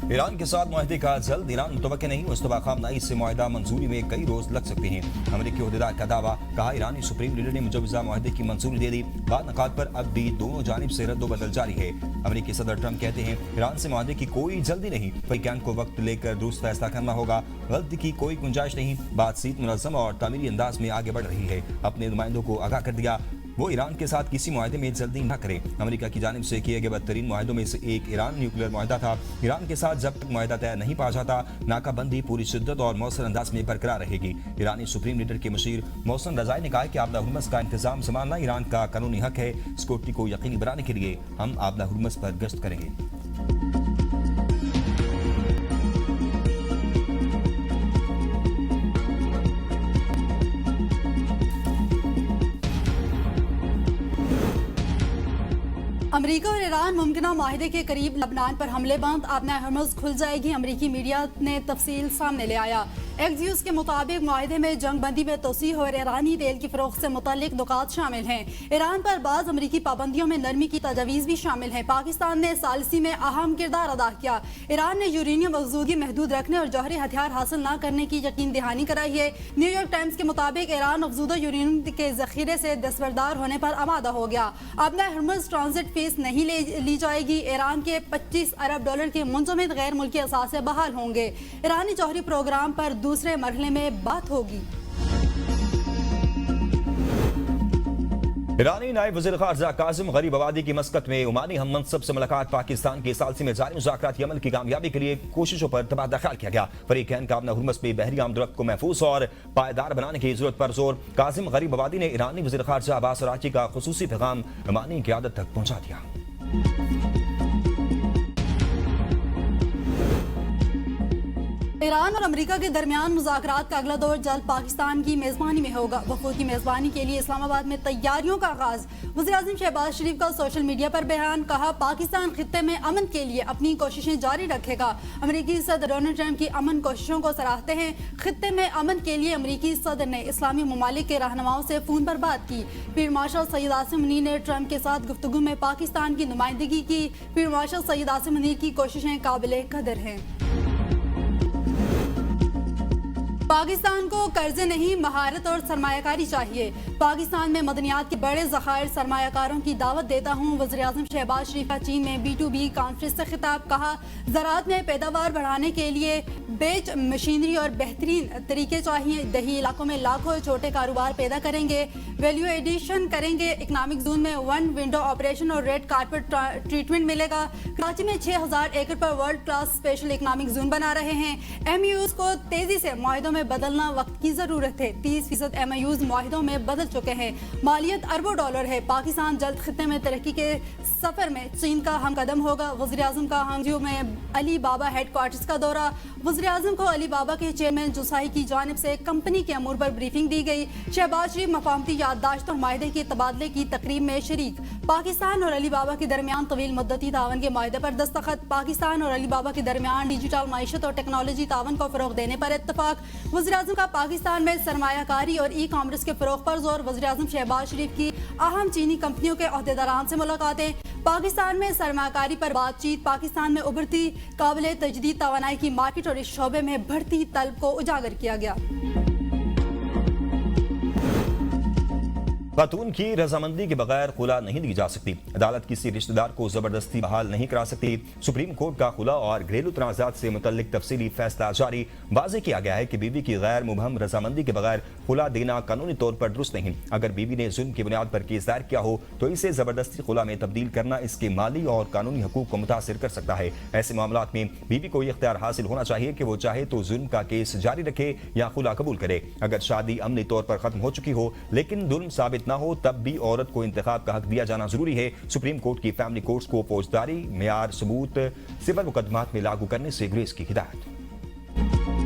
Iran के साथ मुआहदे का जल्द ऐलान मुतवक्किल नहीं। मुस्तफा खामनेई से मुआहदा मंजूरी में कई रोज लग सकते हैं। अमेरिकी ओहदेदार का दावा, कहा ईरानी सुप्रीम लीडर ने मुजवजा मुआहदे की मंजूरी दे दी। बाद नकात पर अब भी दोनों जानिब से रद्दोबदल जारी है। अमेरिकी सदर ट्रंप कहते हैं ईरान से मुआहदे की कोई जल्दी नहीं, वहीकैन को वक्त लेकर दुरुस्त फैसला करना होगा। गलती की कोई गुंजाइश नहीं। बातचीत मुनज़्ज़म और तामीरी अंदाज में आगे बढ़ रही है। अपने नुमाइंदों को आगाह कर दिया वो ईरान के साथ किसी मुआहदे में जल्दी न करे। अमेरिका की जानिब से किए गए बदतरीन मुआहदों में से एक ईरान न्यूक्लियर मुआहदा था। ईरान के साथ जब तक मुआहदा तय नहीं पा जाता, नाकाबंदी पूरी शिद्दत और मौसर अंदाज में बरकरार रहेगी। ईरानी सुप्रीम लीडर के मुशीर मोहसिन रज़ाई ने कहा कि आबदा हुर्मुज़ का इंतजाम संभालना ईरान का कानूनी हक है। सिक्योरिटी को यकीनी बनाने के लिए हम आबदा हुर्मुज़ पर गश्त करेंगे। अमेरिका और ईरान मुमकिना माहिदे के करीब लबनान पर हमले बंद, आबना हुर्मुज़ खुल जाएगी। अमेरिकी मीडिया ने तफसील सामने ले आया। एक्सियोस के मुताबिक माहिदे में जंग बंदी में तोसी और ईरानी तेल की फरोख्त से मुतालिक नुकात शामिल हैं। ईरान पर बाज़ अमेरिकी पाबंदियों में नरमी की तजवीज़ भी शामिल है। पाकिस्तान ने सालिसी में अहम किरदार अदा किया। ईरान ने यूरेनियम मौजूदगी महदूद रखने और जौहरी हथियार हासिल न करने की यकीन दहानी कराई है। न्यूयॉर्क टाइम्स के मुताबिक ईरान अफजूदा यूरेनियम के जखीरे से दस्तबरदार होने पर आमादा हो गया। आबना हुर्मुज़ ट्रांजिट फीस नहीं ली जाएगी। ईरान के 25 अरब डॉलर के मुंजमद गैर मुल्की असासे बहाल होंगे। ईरानी जौहरी प्रोग्राम पर दूसरे मरहले में बात होगी। ईरानी नायब वज़ीर ख़ारजा काज़िम गरीब अबादी की मस्कत में ओमानी हम मनसब से मुलाकात। पाकिस्तान के सालसी में जारी मुज़ाकराती अमल की कामयाबी के लिए कोशिशों पर तबादला ख्याल किया गया। फ़रीक़ैन का आबना हुर्मुज़ में बहरी आमदरफ्त को महफूज और पायदार बनाने की जरूरत पर जोर। काज़िम गरीब अबादी ने ईरानी वज़ीर ख़ारजा अब्बास अराग़ची का खुसूसी पैगाम ओमानी क़यादत तक पहुँचा दिया। ईरान और अमेरिका के दरमियान मुज़ाकरात का अगला दौर जल्द पाकिस्तान की मेज़बानी में होगा। वफूद की मेज़बानी के लिए इस्लामाबाद में तैयारियों का आगाज। वज़ीर-ए-आज़म शहबाज शरीफ का सोशल मीडिया पर बयान, कहा पाकिस्तान खित्ते में अमन के लिए अपनी कोशिशें जारी रखेगा। अमेरिकी सदर डोनाल्ड ट्रंप की अमन कोशिशों को सराहते हैं। खित्ते में अमन के लिए अमेरिकी सदर ने इस्लामी ममालिक के रहनुमाओं से फ़ोन पर बात की। फील्ड मार्शल सईद आसिम मुनीर ने ट्रंप के साथ गुफ्तगू में पाकिस्तान की नुमाइंदगी की। फील्ड मार्शल सईद आसिम मुनीर की कोशिशें काबिल कदर हैं। पाकिस्तान को कर्जे नहीं, महारत और सरमायाकारी चाहिए। पाकिस्तान में मदनियात के बड़े ज़खायर सरमायाकारों की दावत देता हूँ। वज़ीर-ए-आज़म शहबाज शरीफ का चीन में B2B कॉन्फ्रेंस से खिताब, कहा ज़राअत में पैदावार बढ़ाने के लिए बेच मशीनरी और बेहतरीन तरीके चाहिए। दही इलाकों में लाखों छोटे कारोबार पैदा करेंगे, वैल्यू एडिशन करेंगे। इकनॉमिक जोन में वन विंडो ऑपरेशन और रेड कारपेट ट्रीटमेंट मिलेगा। कराची में 6000 एकड़ पर world class special economic zone बना रहे हैं। MOUs को तेजी से मुआहिदों में बदलना वक्त की जरूरत है। 30% MOUs मुआहिदों में बदल चुके हैं। मालियत अरबों डॉलर है। पाकिस्तान जल्द खित्ते में तरक्की के सफर में चीन का हम कदम होगा। वज़ीर-ए-आज़म का हांगझो में अली बाबा हेडक्वार्टर्स का दौरा। वज़ीर-ए-आज़म को अली बाबा के चेयरमैन जुसाई की जानिब से कंपनी के अमूर पर ब्रीफिंग दी गई। शहबाज शरीफ मफाहमती याददाश्त और माहिदे के तबादले की तकरीब में शरीक। पाकिस्तान और अली बाबा के दरमियान तवील मुद्दती तावन के माहिदे पर दस्तखत। पाकिस्तान और अली बाबा के दरमियान डिजिटल माइशत और टेक्नोलॉजी तावन को फरोग देने पर इत्तफाक। वज़ीर-ए-आज़म का पाकिस्तान में सरमायाकारी और ई कॉमर्स के फरोग पर जोर। वज़ीर-ए-आज़म शहबाज शरीफ की अहम चीनी कंपनियों के ओहदेदारान से मुलाकातें। पाकिस्तान में सरमायाकारी पर बातचीत। पाकिस्तान में उभरती काबिल तजदीद तवानाई की मार्केट और इस शोबे में बढ़ती तलब को उजागर किया गया। खातून की रजामंदी के बगैर खुला नहीं दी जा सकती। अदालत किसी रिश्तेदार को जबरदस्ती बहाल नहीं करा सकती। सुप्रीम कोर्ट का खुला और घरेलू तनाज़ात से मुतल्लिक तफसीली फैसला जारी। वाज़ेह किया गया है कि बीवी की गैर मुबहम रजामंदी के बगैर खुला देना कानूनी तौर पर दुरुस्त नहीं। अगर बीवी ने जुल्म की बुनियाद पर केस दायर किया हो तो इसे जबरदस्ती खुला में तब्दील करना इसके माली और कानूनी हकूक को मुतासिर कर सकता है। ऐसे मामलात में बीवी को यह इख्तियार हासिल होना चाहिए कि वो चाहे तो जुल्म का केस जारी रखे या खुला कबूल करे। अगर शादी अमली तौर पर खत्म हो चुकी हो लेकिन जुल्म साबित न हो तब भी औरत को इंतखाब का हक दिया जाना जरूरी है। सुप्रीम कोर्ट की फैमिली कोर्ट्स को फौजदारी मेयार सबूत सिविल मुकदमात में लागू करने से गुरेज की हिदायत।